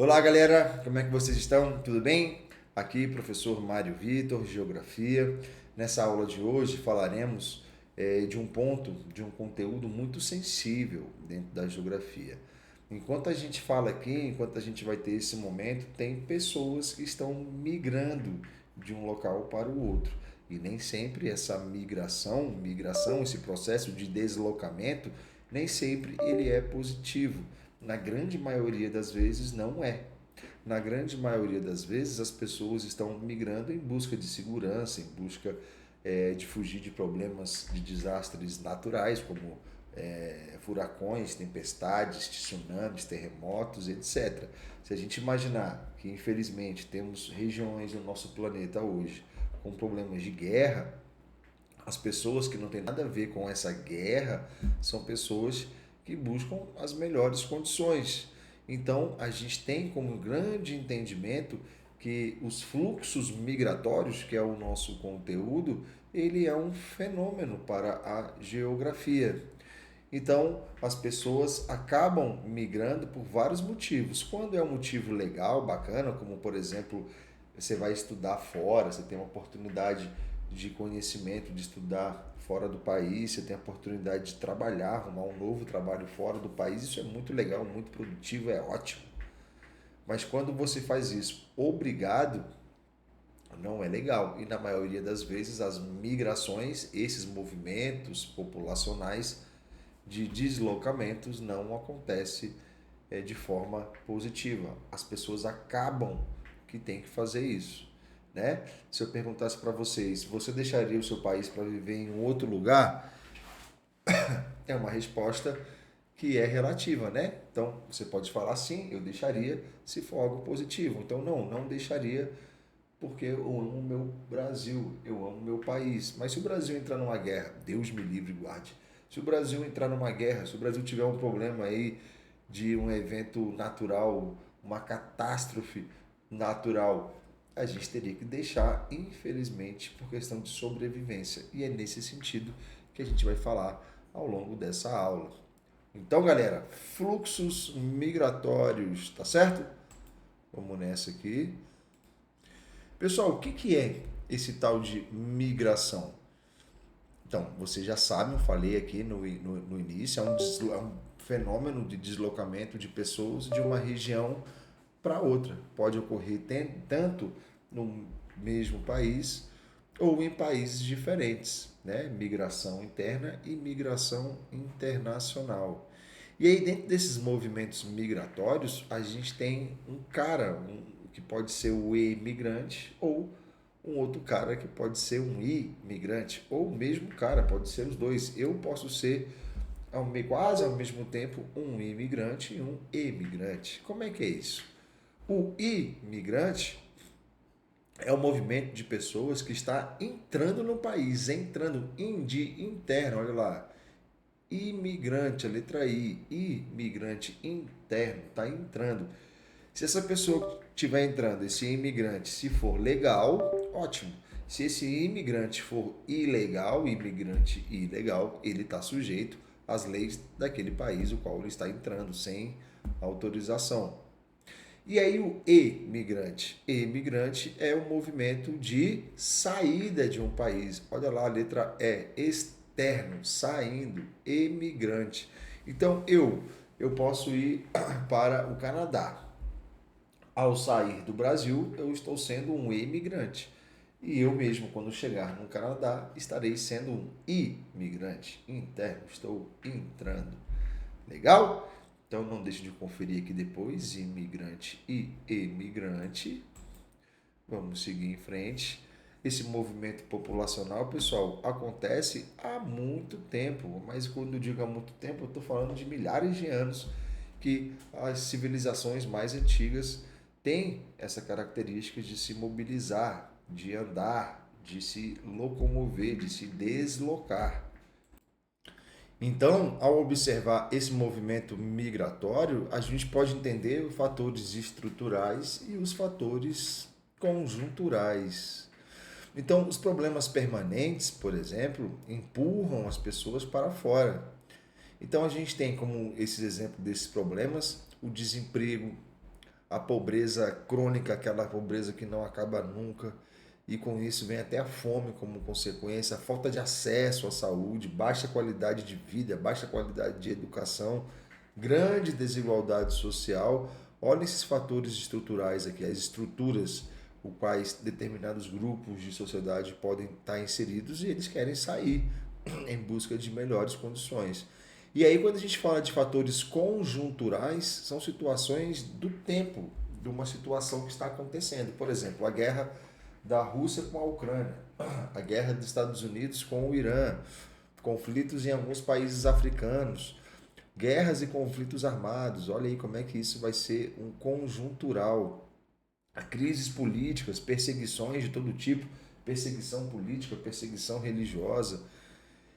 Olá, galera, como é que vocês estão? Tudo bem? Aqui, professor Mário Vitor, Geografia. Nessa aula de hoje falaremos de um ponto, de um conteúdo muito sensível dentro da geografia. Enquanto a gente fala aqui, enquanto a gente vai ter esse momento, tem pessoas que estão migrando de um local para o outro. E nem sempre essa migração, esse processo de deslocamento, nem sempre ele é positivo. Na grande maioria das vezes não é. Na grande maioria das vezes as pessoas estão migrando em busca de segurança, em busca de fugir de problemas, de desastres naturais, como furacões, tempestades, tsunamis, terremotos, etc. Se a gente imaginar que, infelizmente, temos regiões do nosso planeta hoje com problemas de guerra, as pessoas que não têm nada a ver com essa guerra são pessoas que buscam as melhores condições. Então, a gente tem como grande entendimento que os fluxos migratórios, que é o nosso conteúdo, ele é um fenômeno para a geografia. Então, as pessoas acabam migrando por vários motivos. Quando é um motivo legal, bacana, como por exemplo, você vai estudar fora, você tem uma oportunidade de conhecimento, de estudar fora do país, você tem a oportunidade de trabalhar, arrumar um novo trabalho fora do país, isso é muito legal, muito produtivo, é ótimo. Mas quando você faz isso obrigado, não é legal. E na maioria das vezes as migrações, esses movimentos populacionais de deslocamentos não acontece de forma positiva. As pessoas acabam que tem que fazer isso, né? Se eu perguntasse para vocês, você deixaria o seu país para viver em um outro lugar? É uma resposta que é relativa, né? Então, você pode falar sim, eu deixaria se for algo positivo. Então, não deixaria porque eu amo o meu Brasil, eu amo o meu país. Mas se o Brasil entrar numa guerra, Deus me livre e guarde. Se o Brasil entrar numa guerra, se o Brasil tiver um problema aí de um evento natural, uma catástrofe natural, a gente teria que deixar, infelizmente, por questão de sobrevivência. E é nesse sentido que a gente vai falar ao longo dessa aula. Então, galera, fluxos migratórios, tá certo? Vamos nessa aqui. Pessoal, o que é esse tal de migração? Então, vocês já sabem, eu falei aqui no início, é um fenômeno de deslocamento de pessoas de uma região para outra. Pode ocorrer tanto no mesmo país ou em países diferentes, né? Migração interna e migração internacional. E aí, dentro desses movimentos migratórios, a gente tem que pode ser o imigrante ou um outro cara que pode ser um imigrante, ou o mesmo cara, pode ser os dois. Eu posso ser quase ao mesmo tempo um imigrante e um emigrante. Como é que é isso? O imigrante é um movimento de pessoas que está entrando no país, entrando de interno, olha lá. Imigrante, a letra I, imigrante interno, está entrando. Se essa pessoa estiver entrando, esse imigrante, se for legal, ótimo. Se esse imigrante for ilegal, imigrante ilegal, ele está sujeito às leis daquele país o qual ele está entrando, sem autorização. E aí o emigrante? Emigrante é um movimento de saída de um país. Olha lá a letra E, externo, saindo, emigrante. Então eu posso ir para o Canadá. Ao sair do Brasil, eu estou sendo um imigrante. E eu mesmo, quando chegar no Canadá, estarei sendo um imigrante interno. Estou entrando. Legal? Então não deixe de conferir aqui depois, imigrante e emigrante. Vamos seguir em frente. Esse movimento populacional, pessoal, acontece há muito tempo, mas quando eu digo há muito tempo, eu estou falando de milhares de anos que as civilizações mais antigas têm essa característica de se mobilizar, de andar, de se locomover, de se deslocar. Então, ao observar esse movimento migratório, a gente pode entender os fatores estruturais e os fatores conjunturais. Então, os problemas permanentes, por exemplo, empurram as pessoas para fora. Então, a gente tem como esses exemplos desses problemas o desemprego, a pobreza crônica, aquela pobreza que não acaba nunca, e com isso vem até a fome como consequência, a falta de acesso à saúde, baixa qualidade de vida, baixa qualidade de educação, grande desigualdade social. Olha esses fatores estruturais aqui, as estruturas os quais determinados grupos de sociedade podem estar inseridos e eles querem sair em busca de melhores condições. E aí, quando a gente fala de fatores conjunturais, são situações do tempo, de uma situação que está acontecendo. Por exemplo, a guerra da Rússia com a Ucrânia, a guerra dos Estados Unidos com o Irã, conflitos em alguns países africanos, guerras e conflitos armados. Olha aí como é que isso vai ser um conjuntural. Crises políticas, perseguições de todo tipo, perseguição política, perseguição religiosa,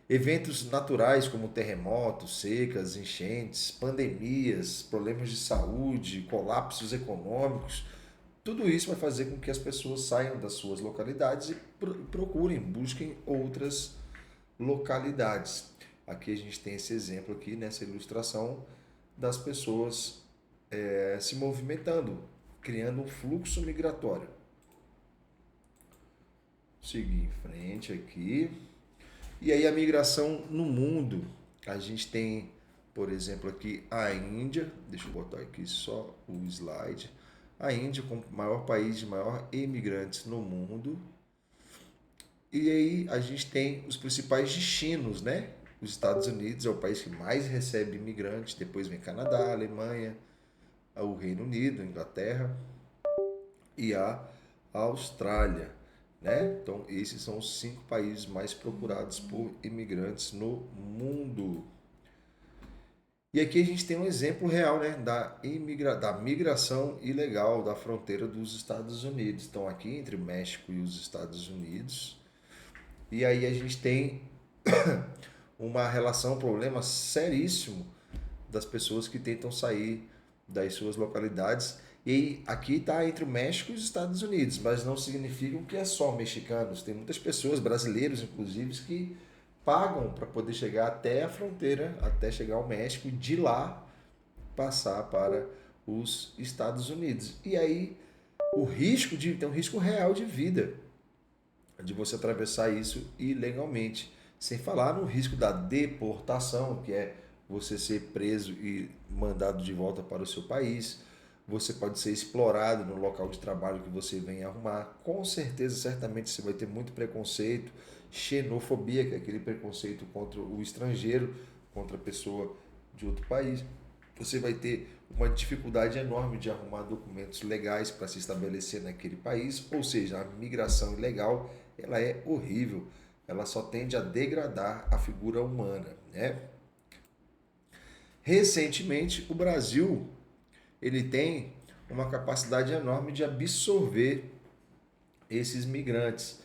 eventos naturais como terremotos, secas, enchentes, pandemias, problemas de saúde, colapsos econômicos. Tudo isso vai fazer com que as pessoas saiam das suas localidades e procurem, busquem outras localidades. Aqui a gente tem esse exemplo aqui nessa ilustração das pessoas se movimentando, criando um fluxo migratório. Seguir em frente aqui. E aí a migração no mundo, a gente tem, por exemplo, aqui a Índia, deixa eu botar aqui só o slide. A Índia como o maior país de maior imigrantes no mundo. E aí a gente tem os principais destinos, né? Os Estados Unidos é o país que mais recebe imigrantes, depois vem Canadá, Alemanha, o Reino Unido, Inglaterra e a Austrália, né? Então, esses são os 5 países mais procurados por imigrantes no mundo. E aqui a gente tem um exemplo real, né, da migração ilegal da fronteira dos Estados Unidos. Então, aqui entre o México e os Estados Unidos. E aí a gente tem uma relação, um problema seríssimo das pessoas que tentam sair das suas localidades. E aqui está entre o México e os Estados Unidos, mas não significa que é só mexicanos. Tem muitas pessoas, brasileiros inclusive, que pagam para poder chegar até a fronteira, até chegar ao México e de lá passar para os Estados Unidos. E aí tem um risco real de vida de você atravessar isso ilegalmente, sem falar no risco da deportação, que é você ser preso e mandado de volta para o seu país. Você pode ser explorado no local de trabalho que você vem arrumar. Com certeza, certamente você vai ter muito preconceito, xenofobia, que é aquele preconceito contra o estrangeiro, contra a pessoa de outro país. Você vai ter uma dificuldade enorme de arrumar documentos legais para se estabelecer naquele país, ou seja, a migração ilegal ela é horrível, ela só tende a degradar a figura humana, né? Recentemente, o Brasil ele tem uma capacidade enorme de absorver esses migrantes.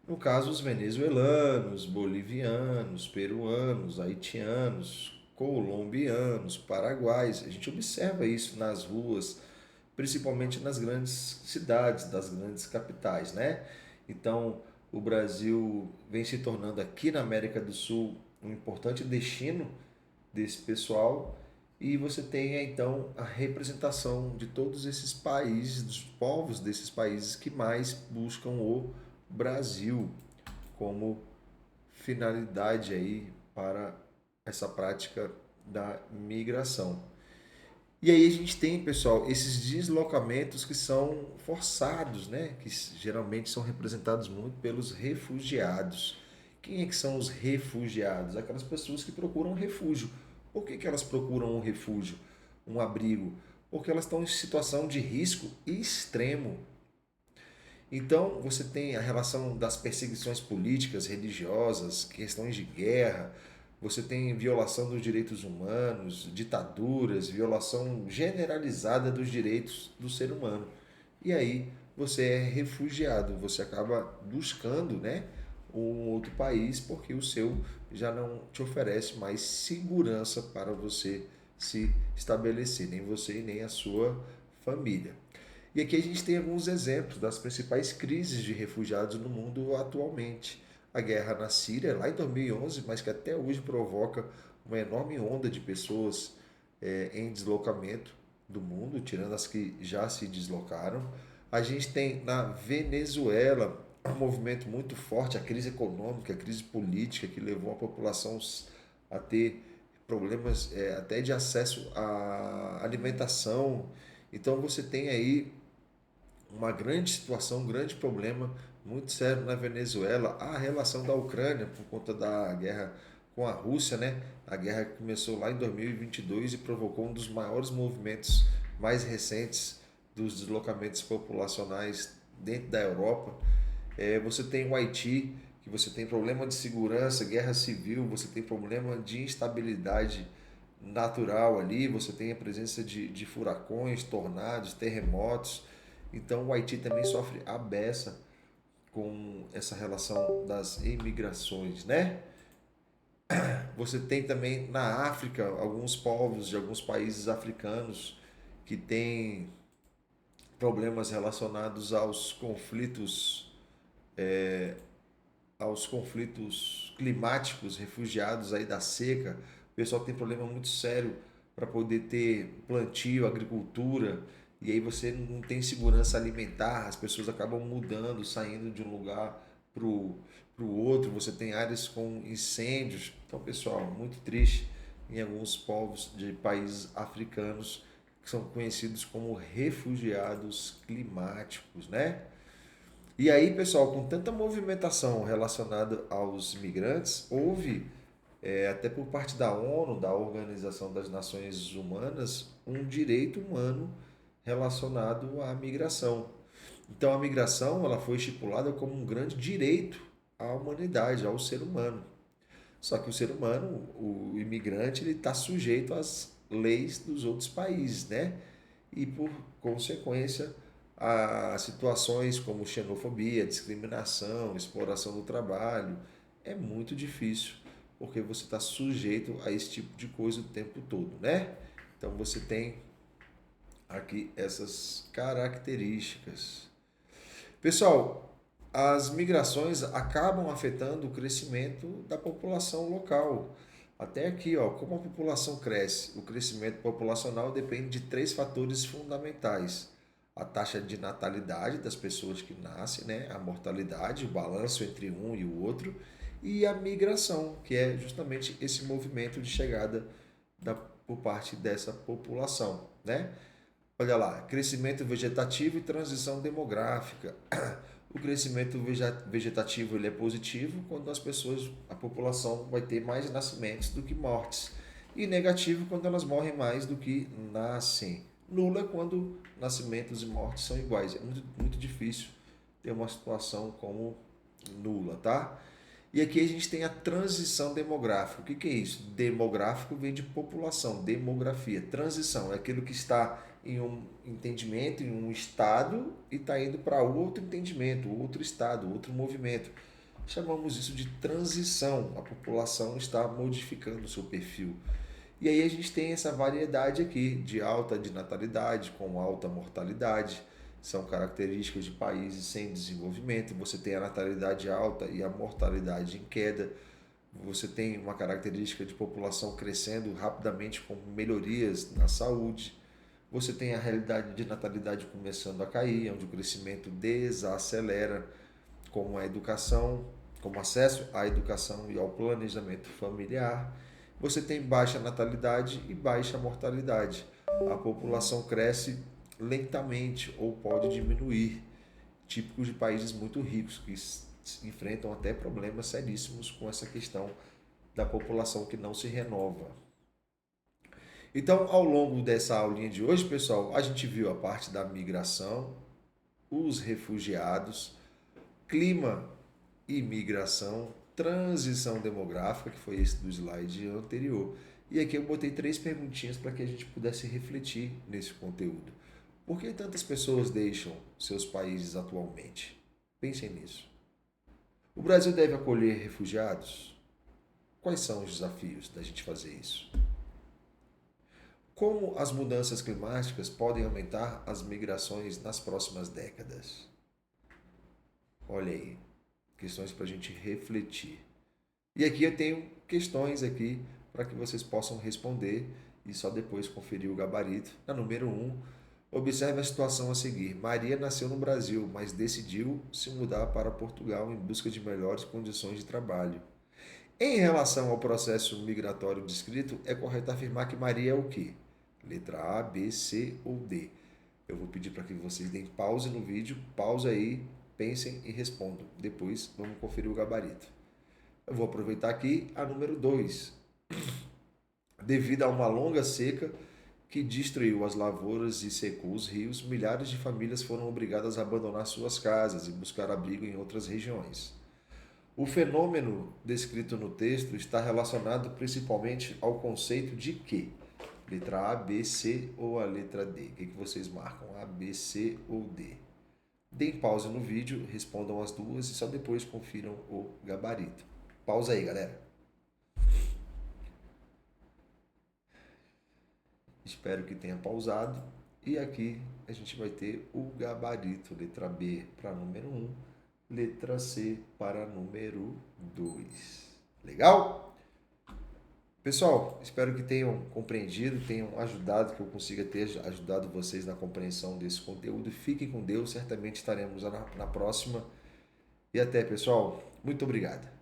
No caso, os venezuelanos, bolivianos, peruanos, haitianos, colombianos, paraguaios. A gente observa isso nas ruas, principalmente nas grandes cidades, das grandes capitais, né? Então, o Brasil vem se tornando aqui na América do Sul um importante destino desse pessoal e você tem então a representação de todos esses países, dos povos desses países que mais buscam o Brasil como finalidade aí para essa prática da migração. E aí a gente tem, pessoal, esses deslocamentos que são forçados, né? Que geralmente são representados muito pelos refugiados. Quem é que são os refugiados? Aquelas pessoas que procuram refúgio. Por que elas procuram um refúgio, um abrigo? Porque elas estão em situação de risco extremo. Então, você tem a relação das perseguições políticas, religiosas, questões de guerra, você tem violação dos direitos humanos, ditaduras, violação generalizada dos direitos do ser humano. E aí você é refugiado, você acaba buscando, né, um outro país porque o seu já não te oferece mais segurança para você se estabelecer, nem você e nem a sua família. E aqui a gente tem alguns exemplos das principais crises de refugiados no mundo atualmente. A guerra na Síria, lá em 2011, mas que até hoje provoca uma enorme onda de pessoas em deslocamento. do mundo, tirando as que já se deslocaram. A gente tem na Venezuela um movimento muito forte, a crise econômica, a crise política, que levou a população a ter problemas até de acesso à alimentação. Então você tem aí uma grande situação, um grande problema muito sério na Venezuela, a relação da Ucrânia por conta da guerra com a Rússia, né? A guerra começou lá em 2022 e provocou um dos maiores movimentos mais recentes dos deslocamentos populacionais dentro da Europa. Você tem o Haiti, que você tem problema de segurança, guerra civil, você tem problema de instabilidade natural ali, você tem a presença de furacões, tornados, terremotos. Então o Haiti também sofre a beça com essa relação das imigrações, né? Você tem também na África alguns povos de alguns países africanos que têm problemas relacionados aos conflitos climáticos, refugiados aí da seca. O pessoal tem problema muito sério para poder ter plantio, agricultura, e aí você não tem segurança alimentar, as pessoas acabam mudando, saindo de um lugar para o outro, você tem áreas com incêndios. Então, pessoal, muito triste em alguns povos de países africanos que são conhecidos como refugiados climáticos, né? E aí, pessoal, com tanta movimentação relacionada aos migrantes, houve, até por parte da ONU, da Organização das Nações Humanas, um direito humano relacionado à migração. Então, a migração ela foi estipulada como um grande direito à humanidade, ao ser humano. Só que o ser humano, o imigrante, ele está sujeito às leis dos outros países, né? E por consequência, a situações como xenofobia, discriminação, exploração do trabalho, é muito difícil, porque você está sujeito a esse tipo de coisa o tempo todo, né? Então você tem aqui essas características. Pessoal, as migrações acabam afetando o crescimento da população local. Até aqui, ó, como a população cresce, o crescimento populacional depende de três fatores fundamentais: a taxa de natalidade das pessoas que nascem, né, a mortalidade, o balanço entre um e o outro, e a migração, que é justamente esse movimento de chegada por parte dessa população, né? Olha lá, crescimento vegetativo e transição demográfica. O crescimento vegetativo ele é positivo quando a população vai ter mais nascimentos do que mortes. E negativo quando elas morrem mais do que nascem. Nula quando nascimentos e mortes são iguais. É muito, muito difícil ter uma situação como nula, tá? E aqui a gente tem a transição demográfica. O que é isso? Demográfico vem de população, demografia. Transição é aquilo que está em um entendimento, em um estado e está indo para outro entendimento, outro estado, outro movimento. Chamamos isso de transição. A população está modificando o seu perfil. E aí a gente tem essa variedade aqui de alta de natalidade com alta mortalidade. São características de países sem desenvolvimento. Você tem a natalidade alta e a mortalidade em queda. Você tem uma característica de população crescendo rapidamente com melhorias na saúde. Você tem a realidade de natalidade começando a cair, onde o crescimento desacelera, como a educação, como acesso à educação e ao planejamento familiar. Você tem baixa natalidade e baixa mortalidade. A população cresce lentamente ou pode diminuir, típicos de países muito ricos que enfrentam até problemas seríssimos com essa questão da população que não se renova. Então, ao longo dessa aulinha de hoje, pessoal, a gente viu a parte da migração, os refugiados, clima e migração, transição demográfica, que foi esse do slide anterior. E aqui eu botei três perguntinhas para que a gente pudesse refletir nesse conteúdo. Por que tantas pessoas deixam seus países atualmente? Pensem nisso. O Brasil deve acolher refugiados? Quais são os desafios da gente fazer isso? Como as mudanças climáticas podem aumentar as migrações nas próximas décadas? Olha aí, questões para a gente refletir. E aqui eu tenho questões aqui para que vocês possam responder e só depois conferir o gabarito. Na número 1, observe a situação a seguir. Maria nasceu no Brasil, mas decidiu se mudar para Portugal em busca de melhores condições de trabalho. Em relação ao processo migratório descrito, é correto afirmar que Maria é o quê? Letra A, B, C ou D? Eu vou pedir para que vocês deem pause no vídeo, pausa aí, pensem e respondam. Depois vamos conferir o gabarito. Eu vou aproveitar aqui a número 2. Devido a uma longa seca que destruiu as lavouras e secou os rios, milhares de famílias foram obrigadas a abandonar suas casas e buscar abrigo em outras regiões. O fenômeno descrito no texto está relacionado principalmente ao conceito de quê? Letra A, B, C ou a letra D? O que vocês marcam? A, B, C ou D? Deem pausa no vídeo, respondam as duas e só depois confiram o gabarito. Pausa aí, galera. Espero que tenha pausado. E aqui a gente vai ter o gabarito. Letra B para número 1, letra C para número 2. Legal? Pessoal, espero que tenham compreendido, tenham ajudado, que eu consiga ter ajudado vocês na compreensão desse conteúdo. Fiquem com Deus, certamente estaremos na próxima. E até, pessoal. Muito obrigado.